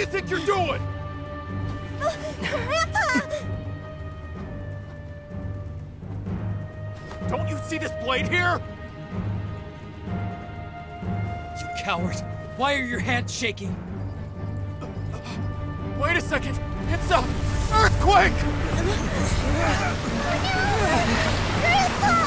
think you're doing? Grandpa! Don't you see this blade here? You coward! Why are your hands shaking? Wait a second! It's a earthquake! Grandpa!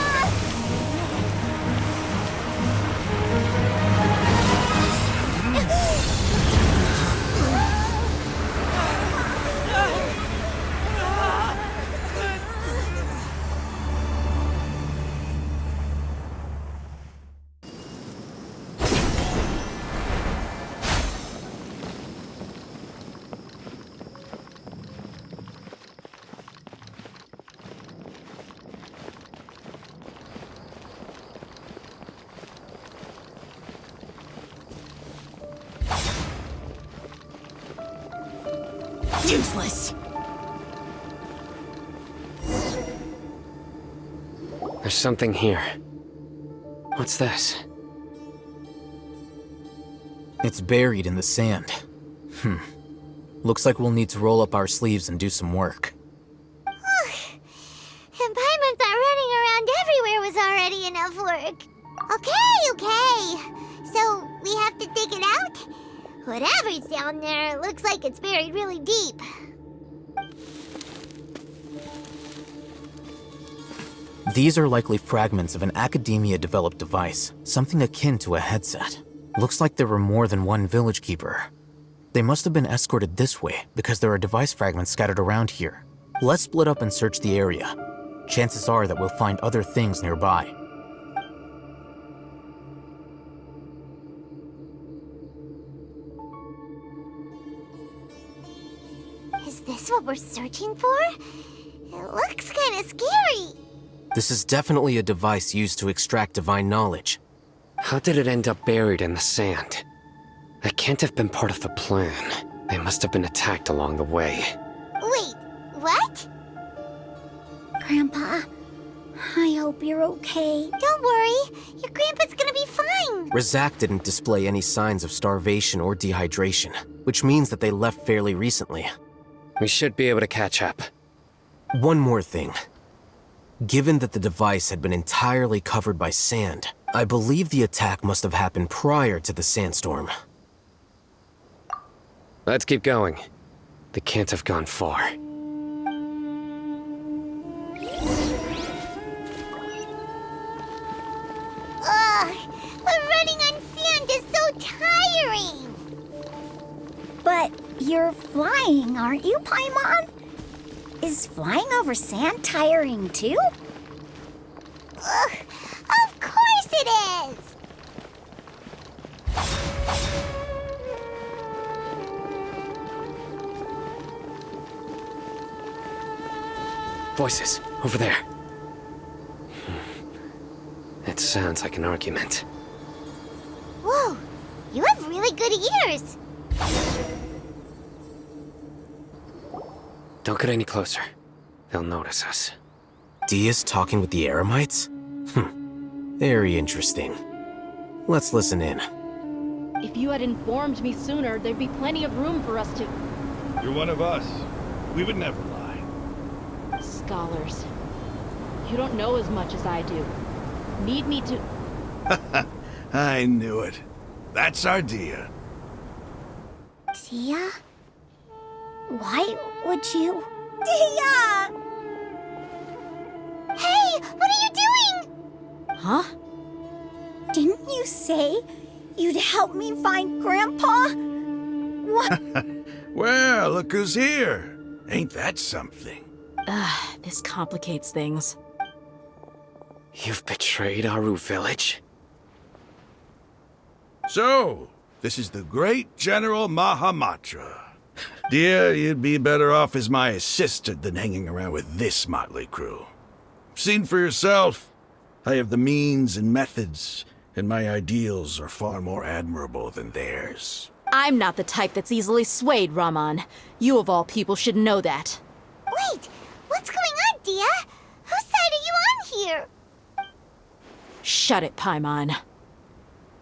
Useless. There's something here. What's this? It's buried in the sand. Looks like we'll need to roll up our sleeves and do some work. And Paimon thought running around everywhere was already enough work. Okay. So, we have to dig it out? Whatever's down there, it looks like it's buried really deep. These are likely fragments of an academia-developed device, something akin to a headset. Looks like there were more than one village keeper. They must have been escorted this way because there are device fragments scattered around here. Let's split up and search the area. Chances are that we'll find other things nearby. Is this what we're searching for? It looks kind of scary. This is definitely a device used to extract divine knowledge. How did it end up buried in the sand? That can't have been part of the plan. They must have been attacked along the way. Wait, what? Grandpa, I hope you're okay. Don't worry, your grandpa's gonna be fine. Razak didn't display any signs of starvation or dehydration, which means that they left fairly recently. We should be able to catch up. One more thing. Given that the device had been entirely covered by sand, I believe the attack must have happened prior to the sandstorm. Let's keep going. They can't have gone far. Ugh, but running on sand is so tiring. But you're flying, aren't you, Paimon? Is flying over sand tiring too? Ugh, of course it is. Voices, over there. It sounds like an argument. Whoa, you have really good ears. Don't get any closer. They'll notice us. Dia's talking with the Eremites? Very interesting. Let's listen in. If you had informed me sooner, there'd be plenty of room for us to... You're one of us. We would never lie. Scholars. You don't know as much as I do. Need me to... I knew it. That's our Dia. Dia? Why would you? Dia! Hey, what are you doing? Huh? Didn't you say you'd help me find Grandpa? What? Well, look who's here. Ain't that something? This complicates things. You've betrayed Aru village? So, this is the great General Mahamatra. Dear, you'd be better off as my assistant than hanging around with this motley crew. Seen for yourself, I have the means and methods, and my ideals are far more admirable than theirs. I'm not the type that's easily swayed, Raman. You of all people should know that. Wait, what's going on, Dia? Whose side are you on here? Shut it, Paimon.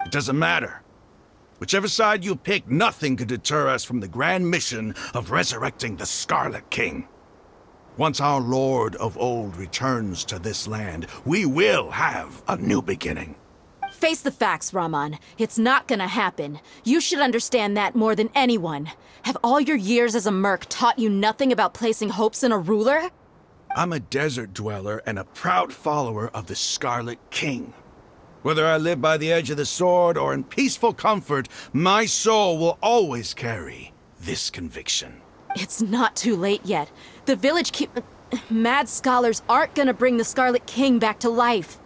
It doesn't matter. Whichever side you pick, nothing could deter us from the grand mission of resurrecting the Scarlet King. Once our Lord of Old returns to this land, we will have a new beginning. Face the facts, Raman. It's not gonna happen. You should understand that more than anyone. Have all your years as a merc taught you nothing about placing hopes in a ruler? I'm a desert dweller and a proud follower of the Scarlet King. Whether I live by the edge of the sword or in peaceful comfort, my soul will always carry this conviction. It's not too late yet. The village mad scholars aren't gonna bring the Scarlet King back to life.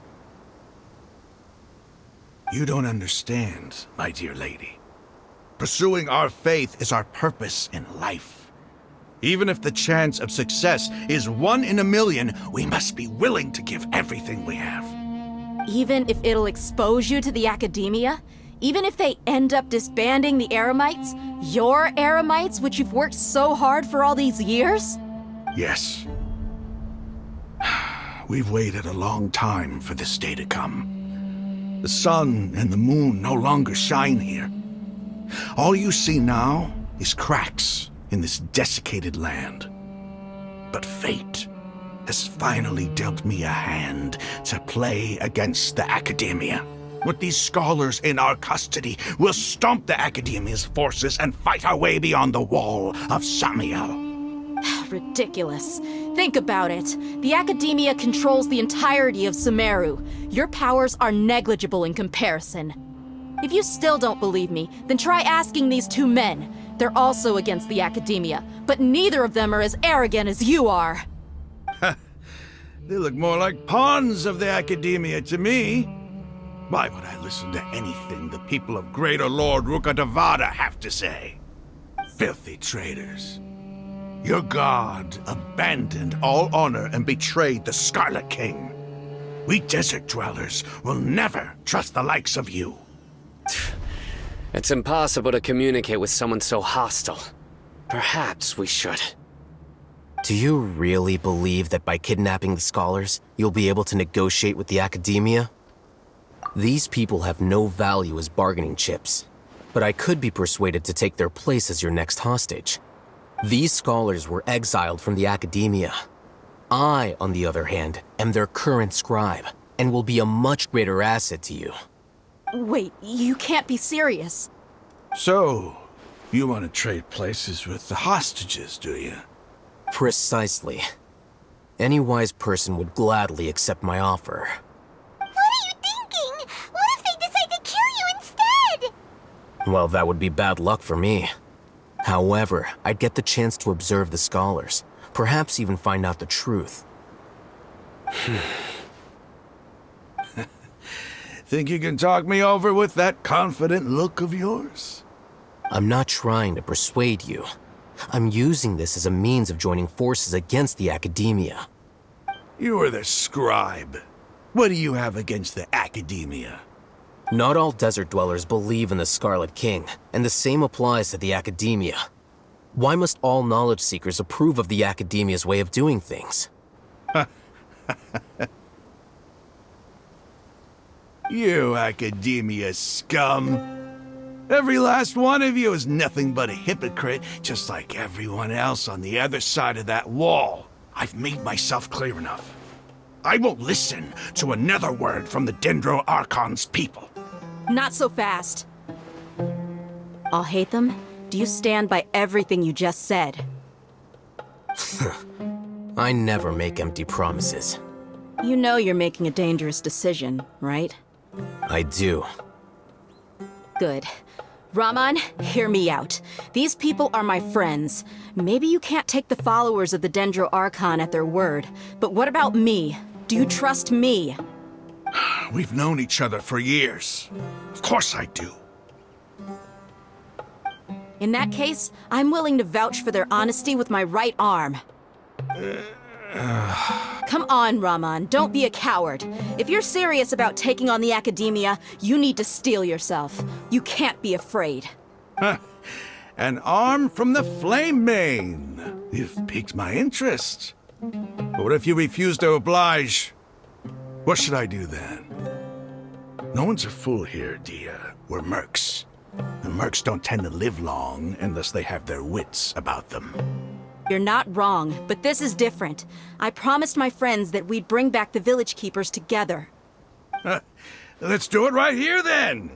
You don't understand, my dear lady. Pursuing our faith is our purpose in life. Even if the chance of success is 1 in a million, we must be willing to give everything we have. Even if it'll expose you to the academia? Even if they end up disbanding the Eremites? Your Eremites, which you've worked so hard for all these years? Yes. We've waited a long time for this day to come. The sun and the moon no longer shine here. All you see now is cracks in this desiccated land. But fate has finally dealt me a hand to play against the Academia. With these scholars in our custody, we'll stomp the Academia's forces and fight our way beyond the wall of Samiel. Ridiculous. Think about it. The Academia controls the entirety of Sumeru. Your powers are negligible in comparison. If you still don't believe me, then try asking these 2 men. They're also against the Academia, but neither of them are as arrogant as you are. They look more like pawns of the Academia to me. Why would I listen to anything the people of Greater Lord Rukkhadevada have to say? Filthy traitors. Your god abandoned all honor and betrayed the Scarlet King. We desert dwellers will never trust the likes of you. It's impossible to communicate with someone so hostile. Perhaps we should. Do you really believe that by kidnapping the scholars, you'll be able to negotiate with the Academia? These people have no value as bargaining chips, but I could be persuaded to take their place as your next hostage. These scholars were exiled from the Academia. I, on the other hand, am their current scribe, and will be a much greater asset to you. Wait, you can't be serious. So, you want to trade places with the hostages, do you? Precisely. Any wise person would gladly accept my offer. What are you thinking? What if they decide to kill you instead? Well, that would be bad luck for me. However, I'd get the chance to observe the scholars, perhaps even find out the truth. Think you can talk me over with that confident look of yours? I'm not trying to persuade you. I'm using this as a means of joining forces against the Academia. You are the scribe. What do you have against the Academia? Not all desert dwellers believe in the Scarlet King, and the same applies to the Academia. Why must all knowledge seekers approve of the Academia's way of doing things? You Academia scum. Every last one of you is nothing but a hypocrite, just like everyone else on the other side of that wall. I've made myself clear enough. I won't listen to another word from the Dendro Archon's people. Not so fast. I'll hate them. Do you stand by everything you just said? I never make empty promises. You know you're making a dangerous decision, right? I do. Good. Raman, hear me out. These people are my friends. Maybe you can't take the followers of the Dendro Archon at their word, but what about me? Do you trust me? We've known each other for years. Of course I do. In that case, I'm willing to vouch for their honesty with my right arm. Come on, Raman, don't be a coward. If you're serious about taking on the Academia, you need to steel yourself. You can't be afraid. An arm from the Flame Mane. You've piqued my interest. But what if you refuse to oblige? What should I do then? No one's a fool here, Dia. We're mercs. The mercs don't tend to live long unless they have their wits about them. You're not wrong, but this is different. I promised my friends that we'd bring back the village keepers together. Let's do it right here, then.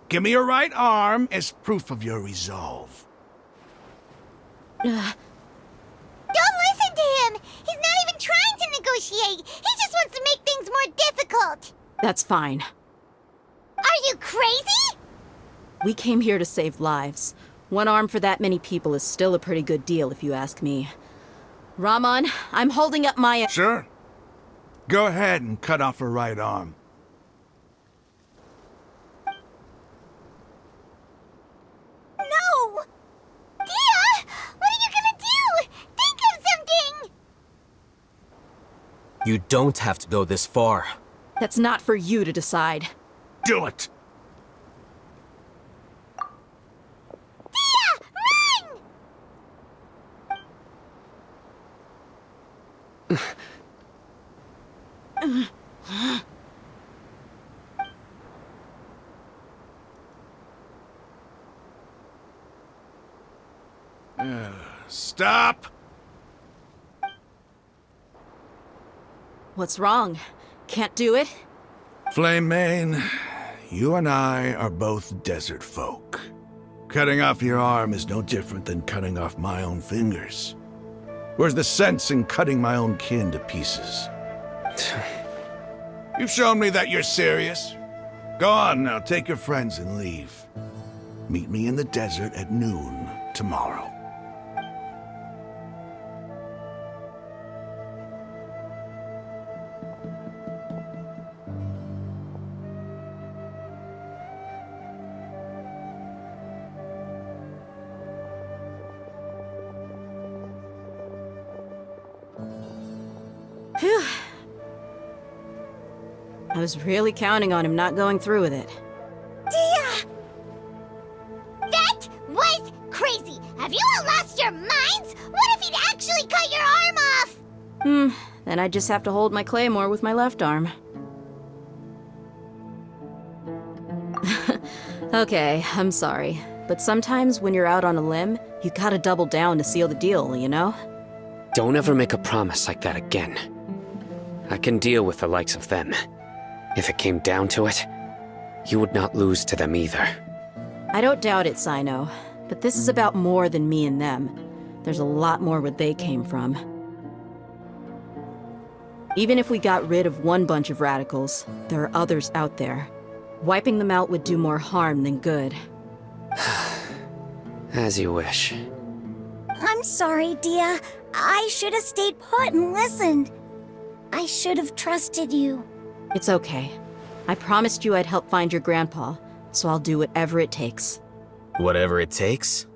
Give me your right arm as proof of your resolve. Don't listen to him! He's not even trying to negotiate! He just wants to make things more difficult! That's fine. Are you crazy? We came here to save lives. One arm for that many people is still a pretty good deal, if you ask me. Ramon, I'm holding up my... Sure. Go ahead and cut off her right arm. No! Dia! What are you gonna do? Think of something! You don't have to go this far. That's not for you to decide. Do it! Dia! Run! Stop! What's wrong? Can't do it? Flame Mane, you and I are both desert folk. Cutting off your arm is no different than cutting off my own fingers. Where's the sense in cutting my own kin to pieces? You've shown me that you're serious. Go on now, take your friends and leave. Meet me in the desert at noon tomorrow. Phew. I was really counting on him not going through with it. Dia! That was crazy! Have you all lost your minds? What if he'd actually cut your arm off? Then I just have to hold my claymore with my left arm. Okay, I'm sorry. But sometimes when you're out on a limb, you gotta double down to seal the deal, you know? Don't ever make a promise like that again. I can deal with the likes of them. If it came down to it, you would not lose to them either. I don't doubt it, Sino. But this is about more than me and them. There's a lot more where they came from. Even if we got rid of one bunch of radicals, there are others out there. Wiping them out would do more harm than good. As you wish. I'm sorry, Dia. I should have stayed put and listened. I should have trusted you. It's okay. I promised you I'd help find your grandpa, so I'll do whatever it takes. Whatever it takes?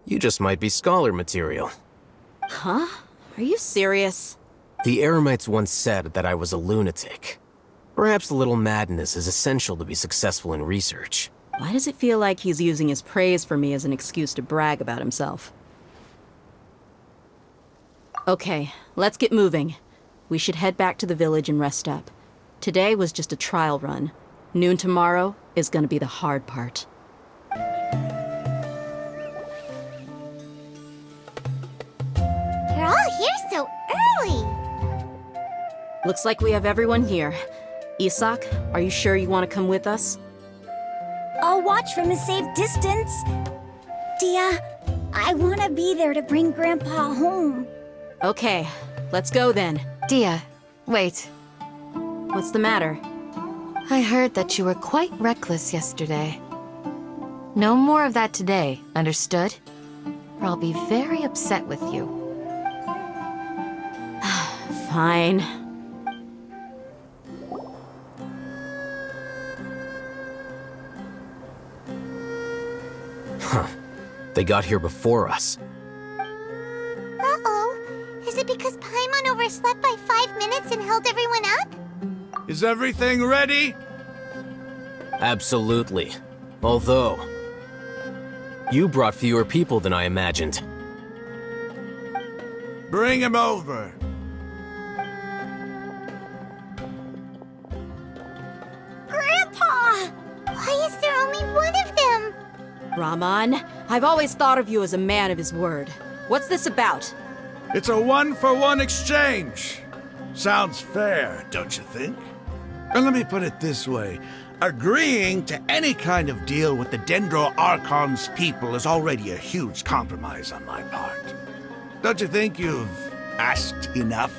You just might be scholar material. Huh? Are you serious? The Eremites once said that I was a lunatic. Perhaps a little madness is essential to be successful in research. Why does it feel like he's using his praise for me as an excuse to brag about himself? Okay, let's get moving. We should head back to the village and rest up. Today was just a trial run. Noon tomorrow is gonna be the hard part. You're all here so early! Looks like we have everyone here. Isak, are you sure you want to come with us? I'll watch from a safe distance. Dia, I want to be there to bring Grandpa home. Okay, let's go then. Dia, wait. What's the matter? I heard that you were quite reckless yesterday. No more of that today, understood? Or I'll be very upset with you. Fine. They got here before us. Uh-oh. Is it because Paimon overslept by 5 minutes and held everyone up? Is everything ready? Absolutely. Although, you brought fewer people than I imagined. Bring him over. Grandpa! Why is there only one of them? Raman, I've always thought of you as a man of his word. What's this about? It's a 1-for-1 exchange. Sounds fair, don't you think? And let me put it this way. Agreeing to any kind of deal with the Dendro Archon's people is already a huge compromise on my part. Don't you think you've asked enough?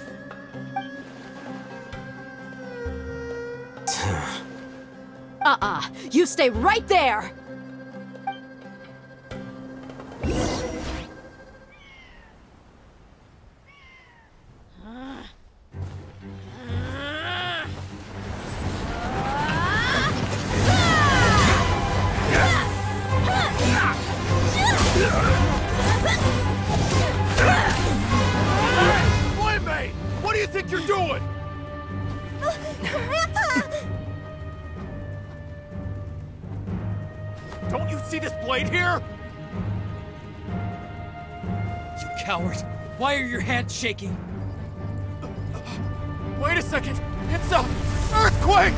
You stay right there! Playmate! What do you think you're doing? Grandpa! Don't you see this blade here? You coward! Why are your hands shaking? Wait a second! It's a earthquake!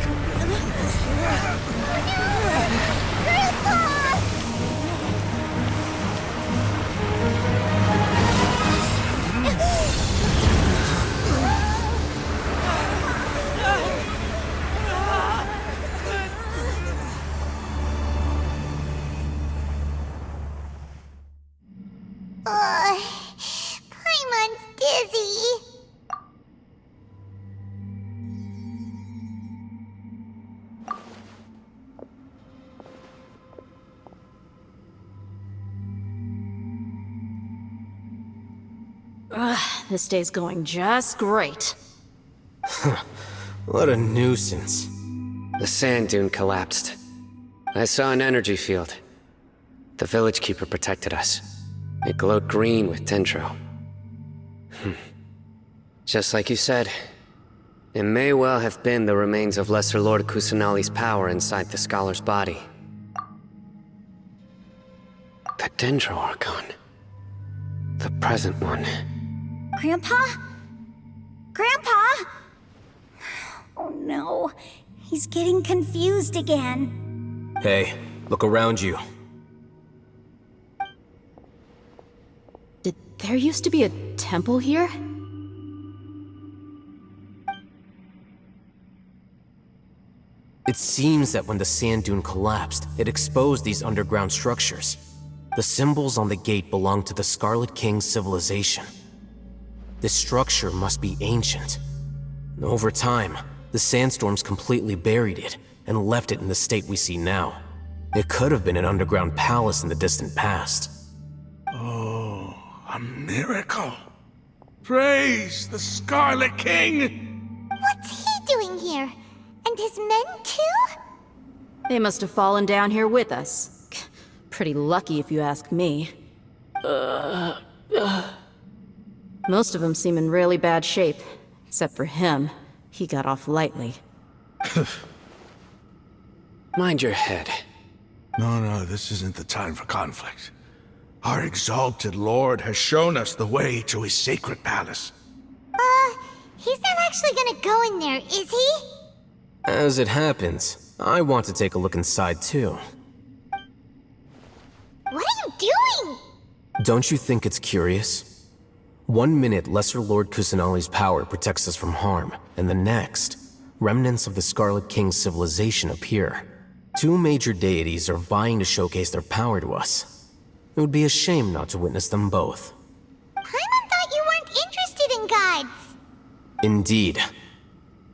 Paimon's dizzy. This day's going just great. What a nuisance. The sand dune collapsed. I saw an energy field. The village keeper protected us. It glowed green with Dendro. Just like you said, it may well have been the remains of Lesser Lord Kusanali's power inside the scholar's body. The Dendro Archon. The present one. Grandpa? Grandpa? Oh no, he's getting confused again. Hey, look around you. Did there used to be a temple here? It seems that when the sand dune collapsed, it exposed these underground structures. The symbols on the gate belong to the Scarlet King's civilization. This structure must be ancient. Over time, the sandstorms completely buried it and left it in the state we see now. It could have been an underground palace in the distant past. Oh, a miracle. Praise the Scarlet King! What's he doing here? And his men too? They must have fallen down here with us. Pretty lucky if you ask me. Most of them seem in really bad shape. Except for him. He got off lightly. Mind your head. No, this isn't the time for conflict. Our exalted lord has shown us the way to his sacred palace. He's not actually gonna go in there, is he? As it happens, I want to take a look inside too. What are you doing? Don't you think it's curious? 1 minute, Lesser Lord Kusanali's power protects us from harm, and the next, remnants of the Scarlet King's civilization appear. Two major deities are vying to showcase their power to us. It would be a shame not to witness them both. Paimon thought you weren't interested in gods. Indeed.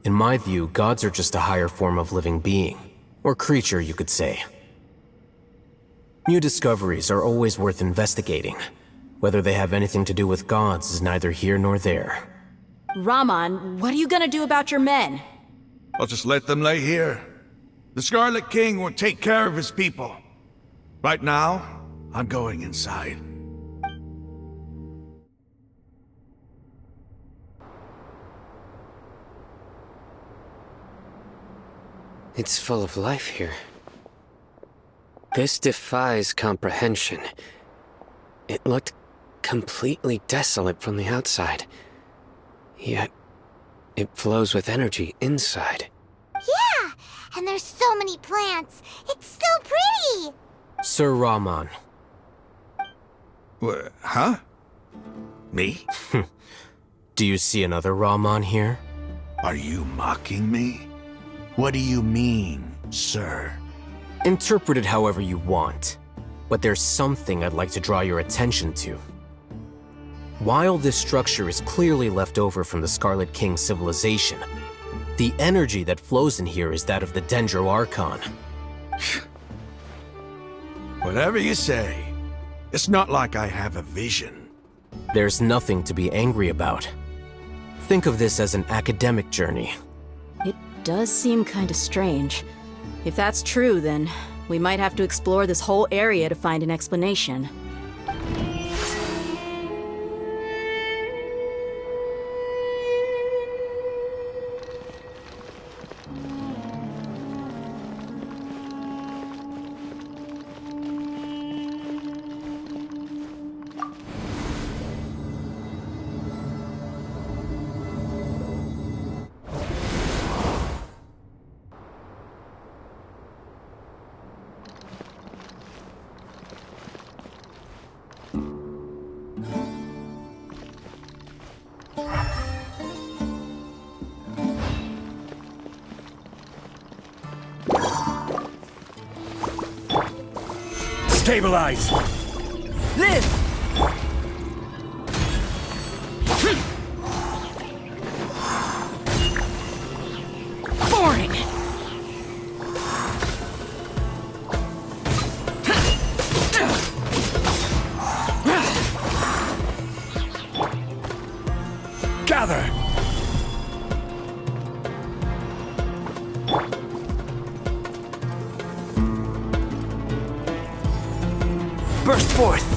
In my view, gods are just a higher form of living being, or creature, you could say. New discoveries are always worth investigating. Whether they have anything to do with gods is neither here nor there. Raman, what are you gonna do about your men? I'll just let them lay here. The Scarlet King will take care of his people. Right now, I'm going inside. It's full of life here. This defies comprehension. It looked completely desolate from the outside. Yet, it flows with energy inside. Yeah, and there's so many plants. It's so pretty. Sir Rahman. Huh? Me? Do you see another Rahman here? Are you mocking me? What do you mean, sir? Interpret it however you want, but there's something I'd like to draw your attention to. While this structure is clearly left over from the Scarlet King civilization, the energy that flows in here is that of the Dendro Archon. Whatever you say. It's not like I have a vision. There's nothing to be angry about. Think of this as an academic journey. It does seem kind of strange. If that's true, then we might have to explore this whole area to find an explanation. Stabilize! Live! Boring! Gather! Burst forth!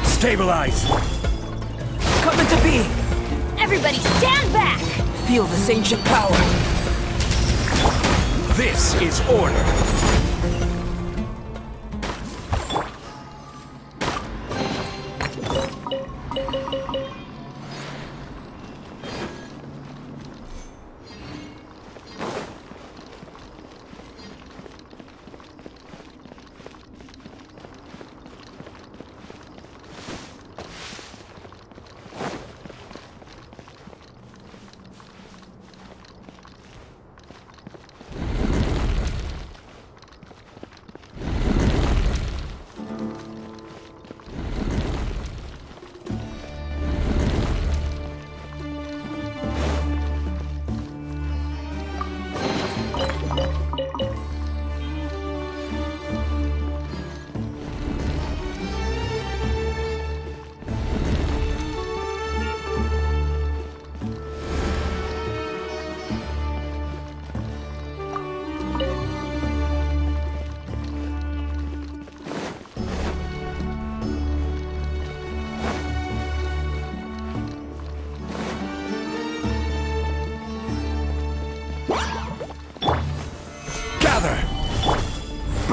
Stabilize! Coming to be! Everybody stand back! Feel this ancient power! This is order!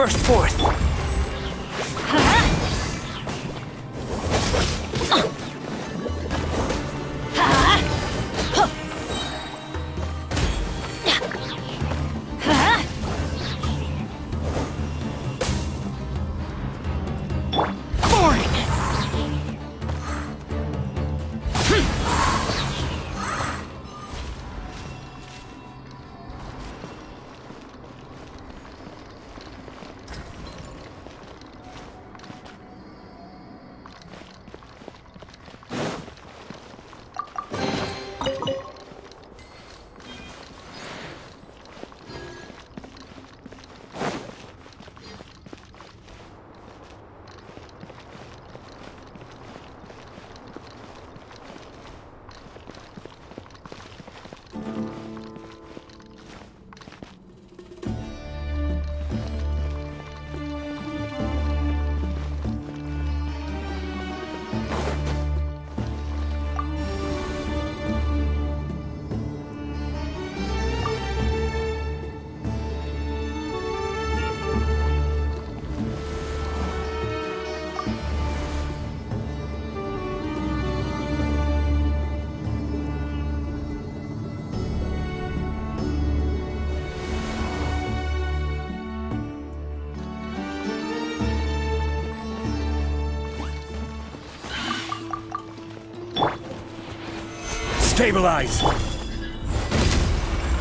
Burst forth! Stabilize!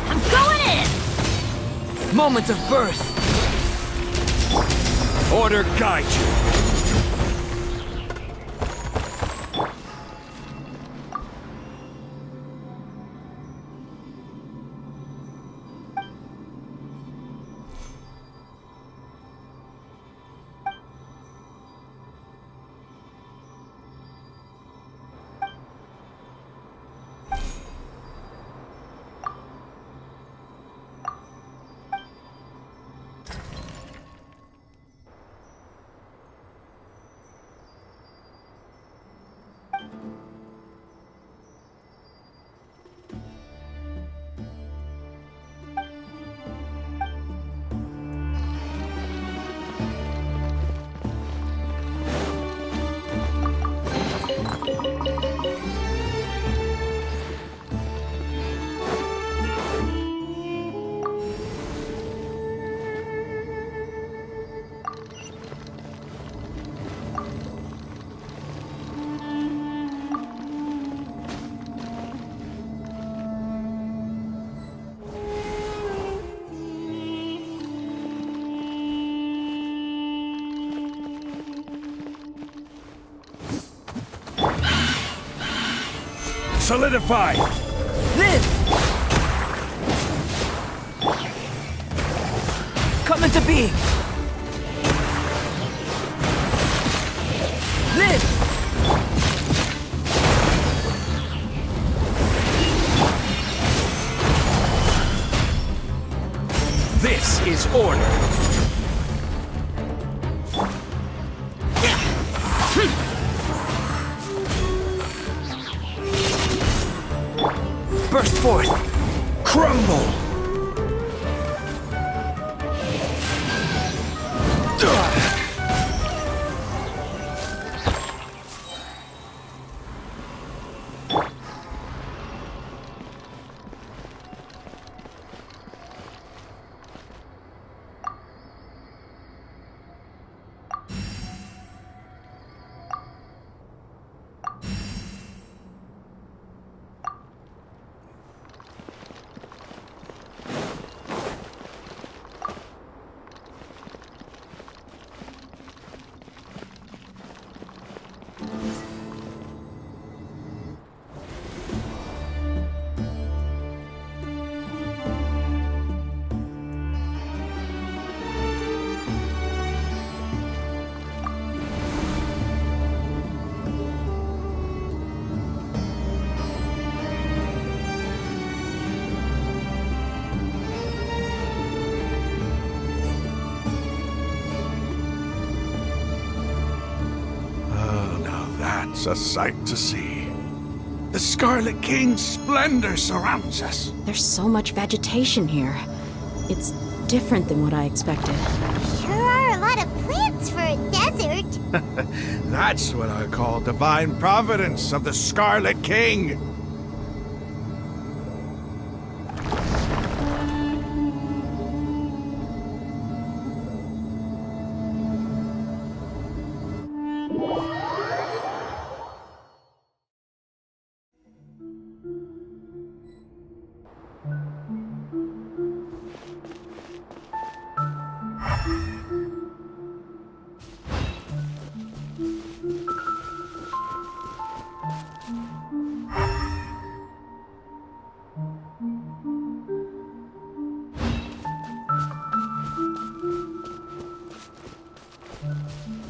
I'm going in! Moment of birth! Order guide you! Solidify! Live! Come into being! Live! This is order! Burst forth! Crumble! It's a sight to see. The Scarlet King's splendor surrounds us. There's so much vegetation here. It's different than what I expected. Sure are a lot of plants for a desert. That's what I call divine providence of the Scarlet King.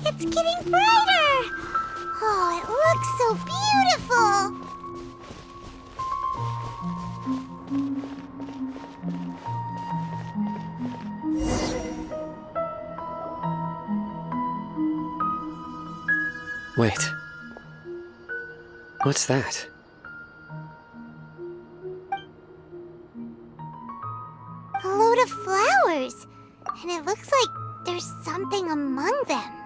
It's getting brighter! Oh, it looks so beautiful! Wait. What's that? A load of flowers, and it looks like there's something among them.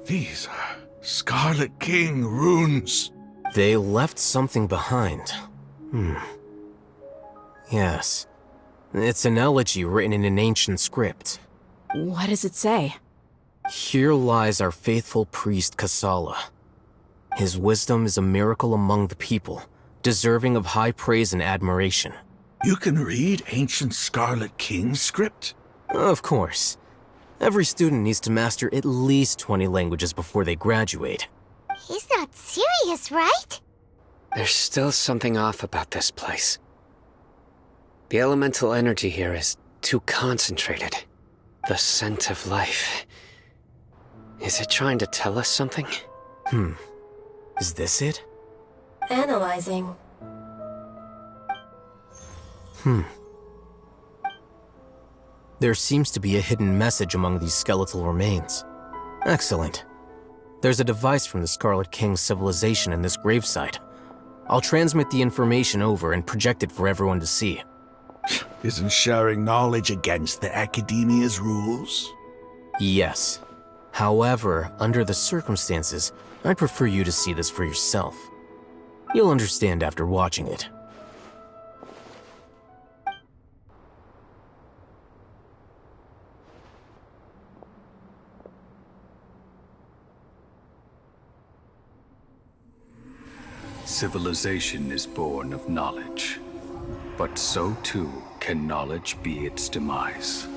These are Scarlet King runes. They left something behind. Yes. It's an elegy written in an ancient script. What does it say? Here lies our faithful priest Kasala. His wisdom is a miracle among the people, deserving of high praise and admiration. You can read ancient Scarlet King script? Of course. Every student needs to master at least 20 languages before they graduate. He's not serious, right? There's still something off about this place. The elemental energy here is too concentrated. The scent of life. Is it trying to tell us something? Is this it? Analyzing. There seems to be a hidden message among these skeletal remains. Excellent. There's a device from the Scarlet King's civilization in this gravesite. I'll transmit the information over and project it for everyone to see. Isn't sharing knowledge against the Academia's rules? Yes. However, under the circumstances, I'd prefer you to see this for yourself. You'll understand after watching it. Civilization is born of knowledge, but so too can knowledge be its demise.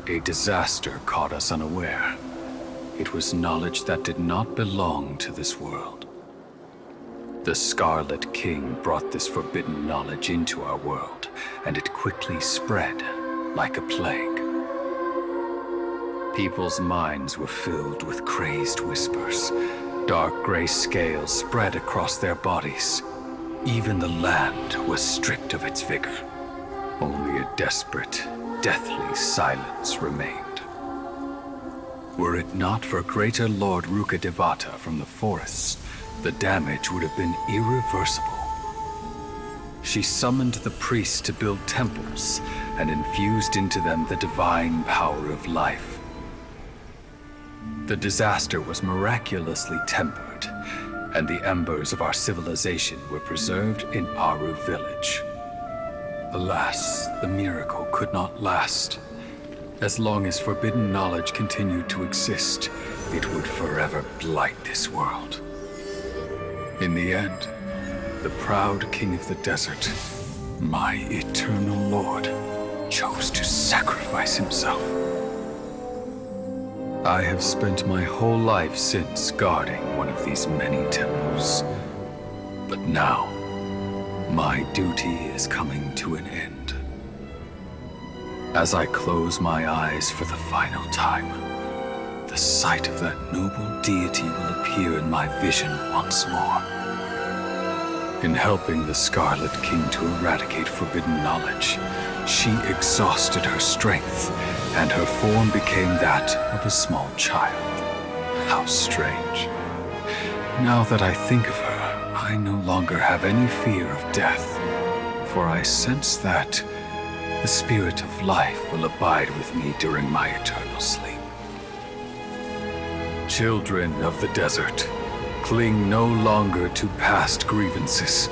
A disaster caught us unaware. It was knowledge that did not belong to this world. The Scarlet King brought this forbidden knowledge into our world, and it quickly spread like a plague. People's minds were filled with crazed whispers. Dark gray scales spread across their bodies. Even the land was stripped of its vigor. Only a desperate, deathly silence remained. Were it not for greater Lord Rukkhadevata from the forests, the damage would have been irreversible. She summoned the priests to build temples and infused into them the divine power of life. The disaster was miraculously tempered, and the embers of our civilization were preserved in Aru village. Alas, the miracle could not last. As long as forbidden knowledge continued to exist, it would forever blight this world. In the end, the proud king of the desert, my eternal lord, chose to sacrifice himself. I have spent my whole life since guarding one of these many temples. But now, my duty is coming to an end. As I close my eyes for the final time, the sight of that noble deity will appear in my vision once more. In helping the Scarlet King to eradicate forbidden knowledge, she exhausted her strength, and her form became that of a small child. How strange. Now that I think of her, I no longer have any fear of death, for I sense that the spirit of life will abide with me during my eternal sleep. Children of the desert, cling no longer to past grievances,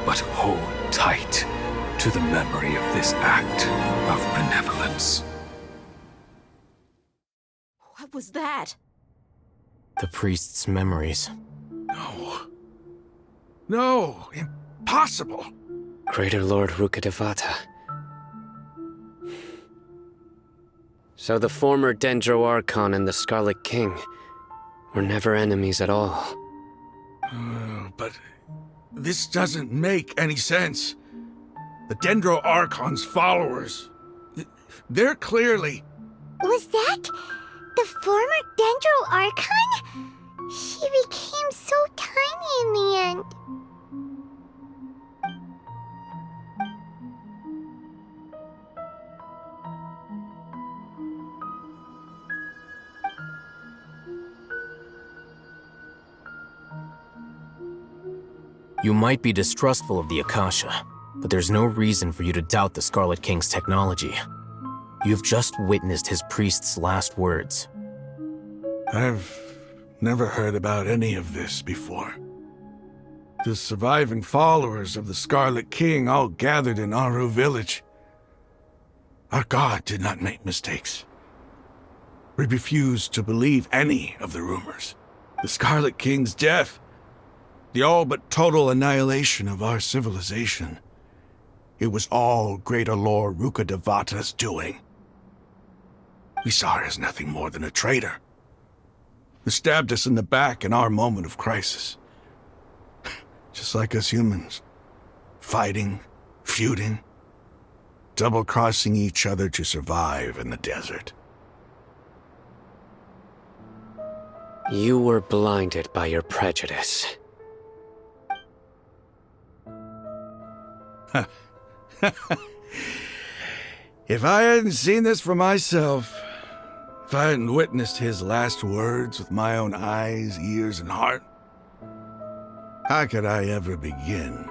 but hold tight to the memory of this act of benevolence. What was that? The priest's memories. No, impossible. Greater Lord Rukkhadevata. So the former Dendro Archon and the Scarlet King were never enemies at all. But this doesn't make any sense. The Dendro Archon's followers, they're clearly... Was that the former Dendro Archon? She became so tiny in the end. You might be distrustful of the Akasha, but there's no reason for you to doubt the Scarlet King's technology. You've just witnessed his priest's last words. I've never heard about any of this before. The surviving followers of the Scarlet King all gathered in Aru village. Our god did not make mistakes. We refused to believe any of the rumors. The Scarlet King's death. The all but total annihilation of our civilization. It was all Greater Lord Rukkhadevata's doing. We saw her as nothing more than a traitor, who stabbed us in the back in our moment of crisis. Just like us humans. Fighting, feuding, double-crossing each other to survive in the desert. You were blinded by your prejudice. If I hadn't seen this for myself, if I hadn't witnessed his last words with my own eyes, ears, and heart, how could I ever begin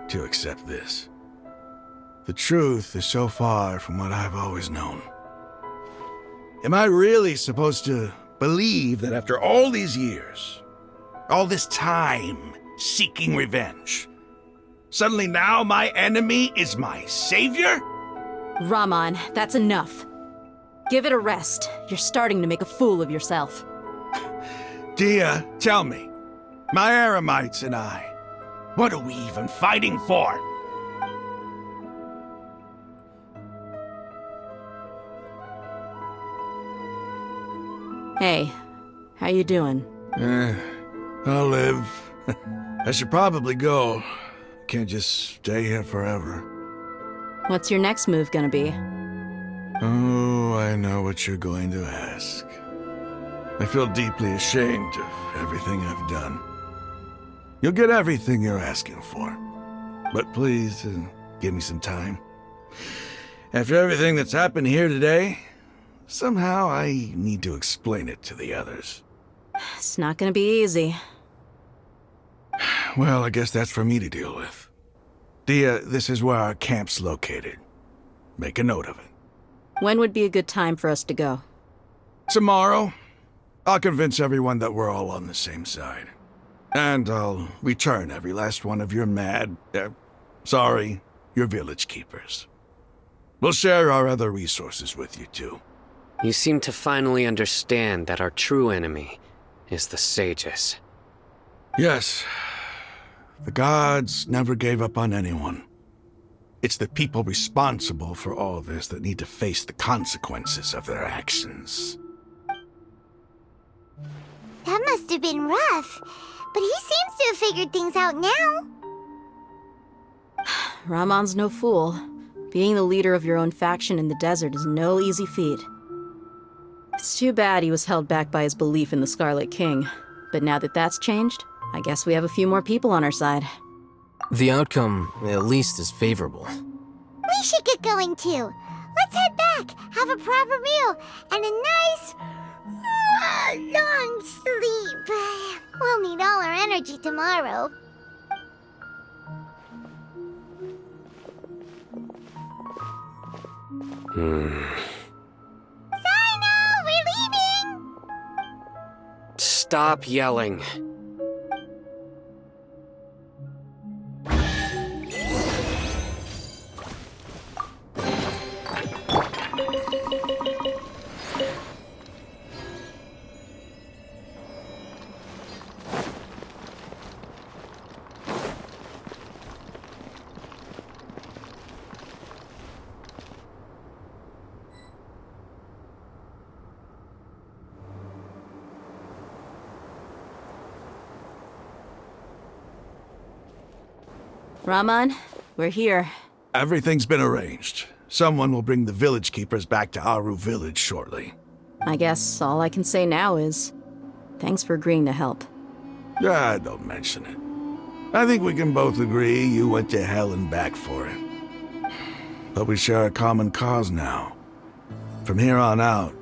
to accept this? The truth is so far from what I've always known. Am I really supposed to believe that after all these years, all this time seeking revenge, suddenly now my enemy is my savior? Raman, that's enough. Give it a rest. You're starting to make a fool of yourself. Dia, tell me, my Eremites and I, what are we even fighting for? Hey, how you doing? I'll live. I should probably go. Can't just stay here forever. What's your next move gonna be? Oh, I know what you're going to ask. I feel deeply ashamed of everything I've done. You'll get everything you're asking for. But please, give me some time. After everything that's happened here today, somehow I need to explain it to the others. It's not gonna be easy. Well, I guess that's for me to deal with. Dia, this is where our camp's located. Make a note of it. When would be a good time for us to go? Tomorrow. I'll convince everyone that we're all on the same side. And I'll return every last one of your your village keepers. We'll share our other resources with you too. You seem to finally understand that our true enemy is the sages. Yes. The gods never gave up on anyone. It's the people responsible for all this that need to face the consequences of their actions. That must have been rough, but he seems to have figured things out now. Raman's no fool. Being the leader of your own faction in the desert is no easy feat. It's too bad he was held back by his belief in the Scarlet King. But now that that's changed, I guess we have a few more people on our side. The outcome, at least, is favorable. We should get going too. Let's head back, have a proper meal, and a nice, long sleep. We'll need all our energy tomorrow. Sino, we're leaving! Stop yelling. Raman, we're here. Everything's been arranged. Someone will bring the village keepers back to Aru village shortly. I guess all I can say now is, thanks for agreeing to help. Don't mention it. I think we can both agree you went to hell and back for it. But we share a common cause now. From here on out,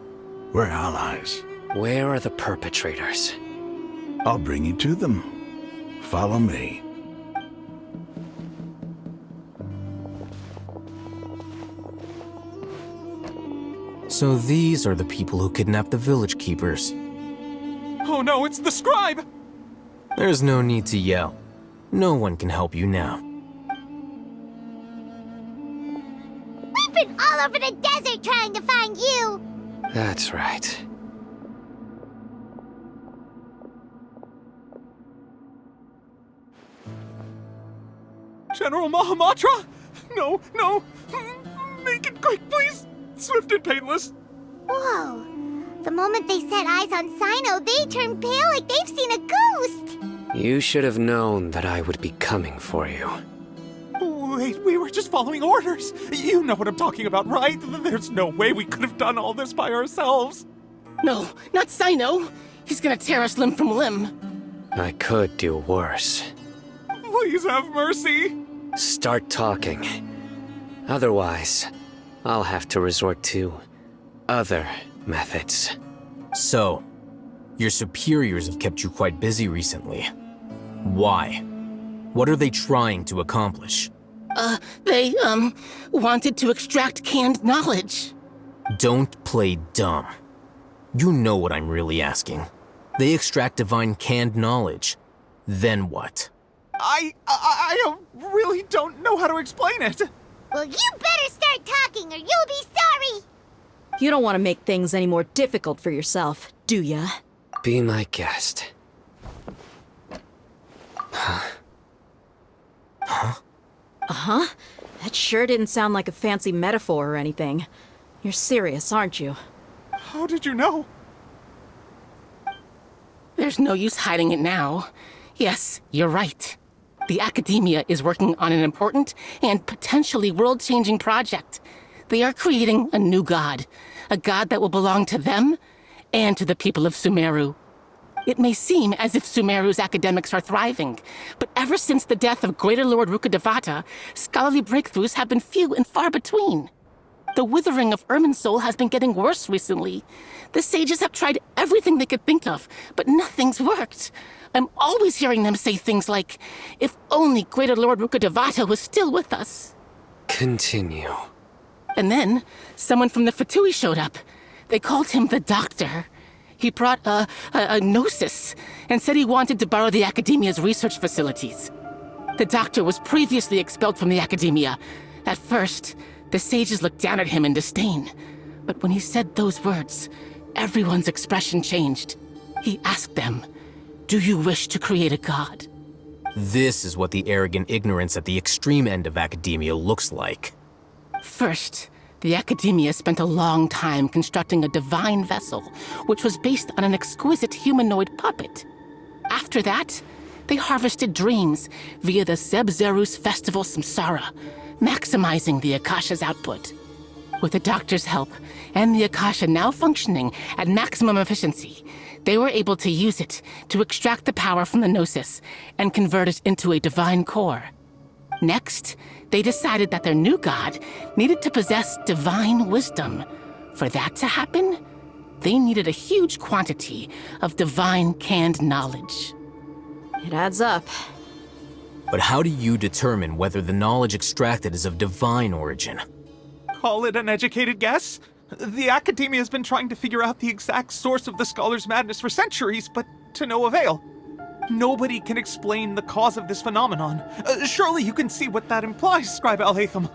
we're allies. Where are the perpetrators? I'll bring you to them. Follow me. So these are the people who kidnapped the village keepers. Oh no, it's the scribe! There's no need to yell. No one can help you now. We've been all over the desert trying to find you! That's right. General Mahamatra? No, no! Make it quick, please! Swift and painless! Whoa. The moment they set eyes on Sino, they turned pale like they've seen a ghost. You should have known that I would be coming for you. Wait, we were just following orders. You know what I'm talking about, right? There's no way we could have done all this by ourselves. No, not Sino. He's gonna tear us limb from limb. I could do worse. Please have mercy. Start talking. Otherwise, I'll have to resort to other methods. So, your superiors have kept you quite busy recently. Why? What are they trying to accomplish? They wanted to extract canned knowledge. Don't play dumb. You know what I'm really asking. They extract divine canned knowledge. Then what? I really don't know how to explain it. Well, you better start talking or you'll be sorry. You don't want to make things any more difficult for yourself, do ya? Be my guest. Uh-huh. That sure didn't sound like a fancy metaphor or anything. You're serious, aren't you? How did you know? There's no use hiding it now. Yes, you're right. The Academia is working on an important and potentially world-changing project. They are creating a new god. A god that will belong to them and to the people of Sumeru. It may seem as if Sumeru's academics are thriving, but ever since the death of Greater Lord Rukkhadevata, scholarly breakthroughs have been few and far between. The withering of Irminsul has been getting worse recently. The sages have tried everything they could think of, but nothing's worked. I'm always hearing them say things like, if only Greater Lord Rukkhadevata was still with us. Continue. And then, someone from the Fatui showed up. They called him the Doctor. He brought a gnosis and said he wanted to borrow the Academia's research facilities. The Doctor was previously expelled from the Academia. At first, the sages looked down at him in disdain. But when he said those words, everyone's expression changed. He asked them, "Do you wish to create a god?" This is what the arrogant ignorance at the extreme end of academia looks like. First, the Academia spent a long time constructing a divine vessel, which was based on an exquisite humanoid puppet. After that, they harvested dreams via the Zeb-Zerus Festival Samsara, maximizing the Akasha's output. With the Doctor's help, and the Akasha now functioning at maximum efficiency, they were able to use it to extract the power from the Gnosis and convert it into a divine core. Next, they decided that their new god needed to possess divine wisdom. For that to happen, they needed a huge quantity of divine canned knowledge. It adds up. But how do you determine whether the knowledge extracted is of divine origin? Call it an educated guess? The Academia has been trying to figure out the exact source of the Scholar's Madness for centuries, but to no avail. Nobody can explain the cause of this phenomenon. Surely you can see what that implies, Scribe Al-Haytham.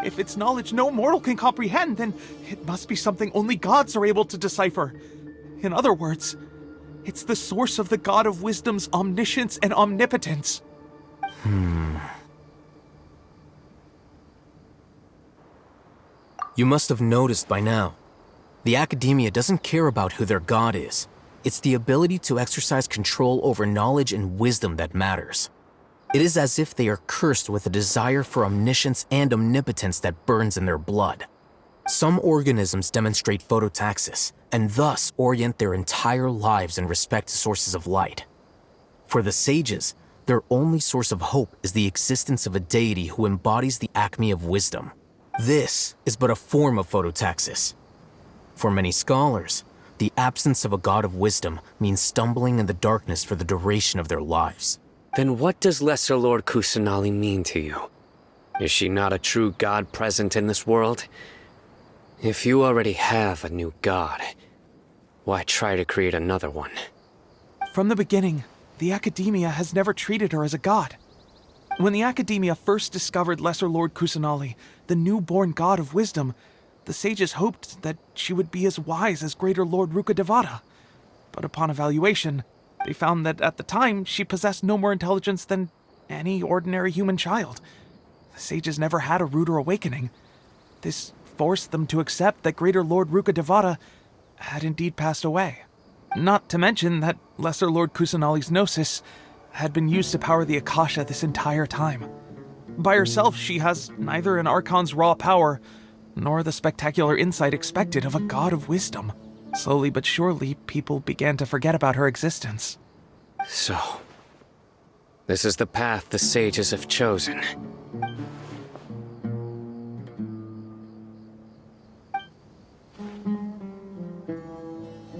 If it's knowledge no mortal can comprehend, then it must be something only gods are able to decipher. In other words, it's the source of the God of Wisdom's omniscience and omnipotence. You must have noticed by now. The Academia doesn't care about who their god is. It's the ability to exercise control over knowledge and wisdom that matters. It is as if they are cursed with a desire for omniscience and omnipotence that burns in their blood. Some organisms demonstrate phototaxis, and thus orient their entire lives in respect to sources of light. For the sages, their only source of hope is the existence of a deity who embodies the acme of wisdom. This is but a form of phototaxis. For many scholars, the absence of a god of wisdom means stumbling in the darkness for the duration of their lives. Then what does Lesser Lord Kusanali mean to you? Is she not a true god present in this world? If you already have a new god, why try to create another one? From the beginning, the Academia has never treated her as a god. When the Academia first discovered Lesser Lord Kusanali, the newborn god of wisdom, the sages hoped that she would be as wise as Greater Lord Rukkhadevata. But upon evaluation, they found that at the time she possessed no more intelligence than any ordinary human child. The sages never had a ruder awakening. This forced them to accept that Greater Lord Ruka Devata had indeed passed away. Not to mention that Lesser Lord Kusanali's gnosis had been used to power the Akasha this entire time. By herself, she has neither an Archon's raw power, nor the spectacular insight expected of a god of wisdom. Slowly but surely, people began to forget about her existence. So, this is the path the sages have chosen.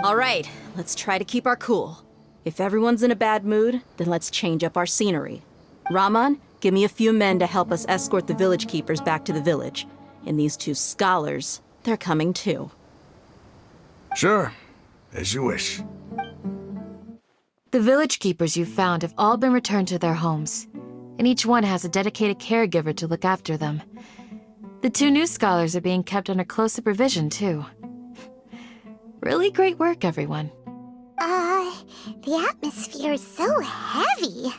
All right, let's try to keep our cool. If everyone's in a bad mood, then let's change up our scenery. Raman, give me a few men to help us escort the village keepers back to the village. And these two scholars, they're coming too. Sure, as you wish. The village keepers you've found have all been returned to their homes, and each one has a dedicated caregiver to look after them. The two new scholars are being kept under close supervision, too. Really great work, everyone. The atmosphere is so heavy.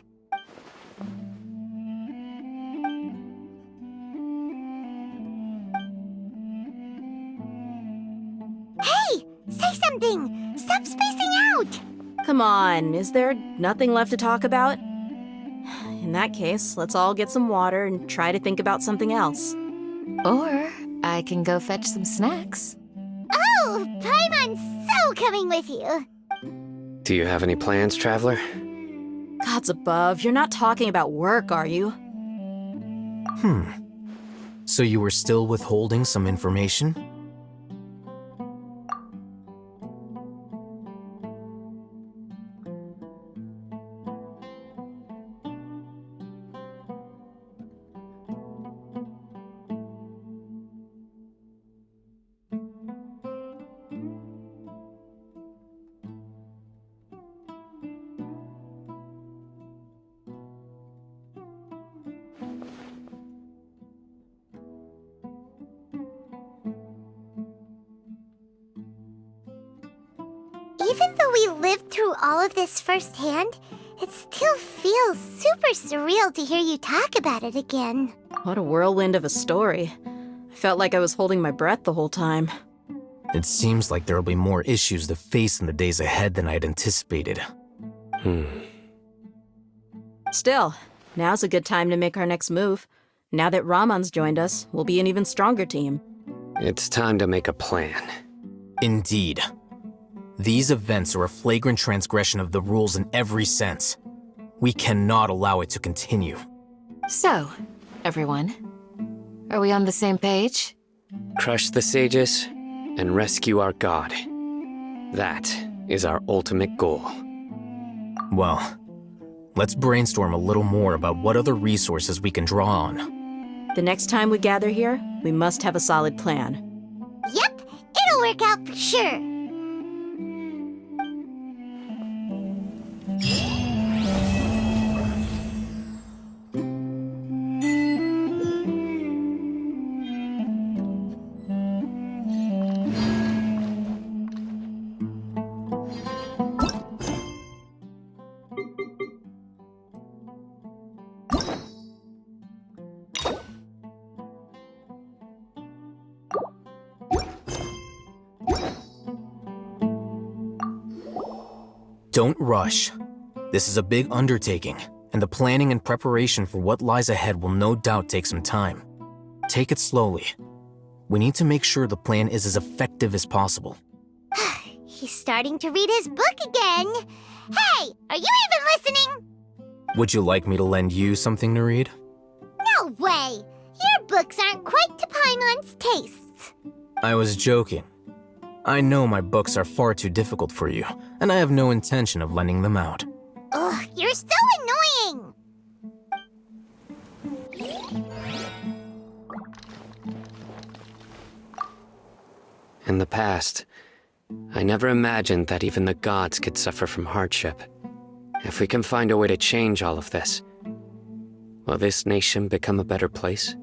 Hey! Say something! Stop spacing out! Come on, is there nothing left to talk about? In that case, let's all get some water and try to think about something else. Or I can go fetch some snacks. Oh, Paimon's so coming with you. Do you have any plans, Traveler? Gods above, you're not talking about work, are you? So you were still withholding some information? Even though we lived through all of this firsthand, it still feels super surreal to hear you talk about it again. What a whirlwind of a story. I felt like I was holding my breath the whole time. It seems like there'll be more issues to face in the days ahead than I'd anticipated. Still, now's a good time to make our next move. Now that Raman's joined us, we'll be an even stronger team. It's time to make a plan. Indeed. These events are a flagrant transgression of the rules in every sense. We cannot allow it to continue. So, everyone, are we on the same page? Crush the sages and rescue our god. That is our ultimate goal. Well, let's brainstorm a little more about what other resources we can draw on. The next time we gather here, we must have a solid plan. Yep, it'll work out for sure. Don't rush. This is a big undertaking, and the planning and preparation for what lies ahead will no doubt take some time. Take it slowly. We need to make sure the plan is as effective as possible. He's starting to read his book again. Hey, are you even listening? Would you like me to lend you something to read? No way! Your books aren't quite to Paimon's tastes. I was joking. I know my books are far too difficult for you, and I have no intention of lending them out. Ugh, you're so annoying! In the past, I never imagined that even the gods could suffer from hardship. If we can find a way to change all of this, will this nation become a better place?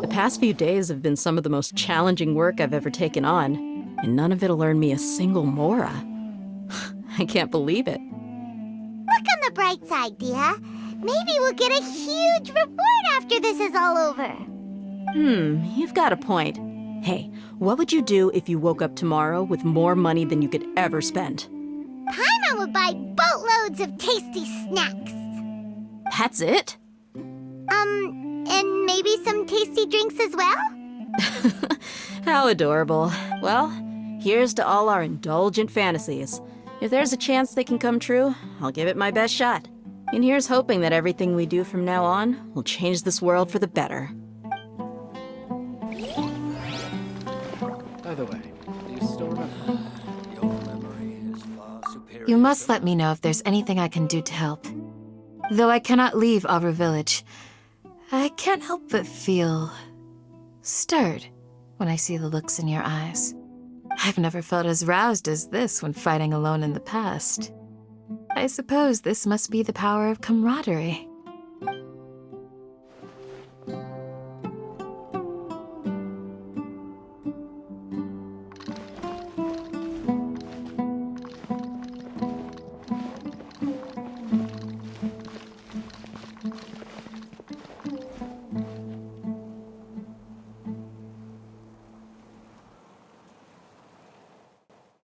The past few days have been some of the most challenging work I've ever taken on, and none of it'll earn me a single mora. I can't believe it. Look on the bright side, Dia. Maybe we'll get a huge reward after this is all over. You've got a point. Hey, what would you do if you woke up tomorrow with more money than you could ever spend? Paimon would buy boatloads of tasty snacks. That's it? And maybe some tasty drinks as well? How adorable. Well, here's to all our indulgent fantasies. If there's a chance they can come true, I'll give it my best shot. And here's hoping that everything we do from now on will change this world for the better. By the way, do you still remember? Your memory is far superior. You must let me know if there's anything I can do to help. Though I cannot leave Aru Village, I can't help but feel stirred when I see the looks in your eyes. I've never felt as roused as this when fighting alone in the past. I suppose this must be the power of camaraderie.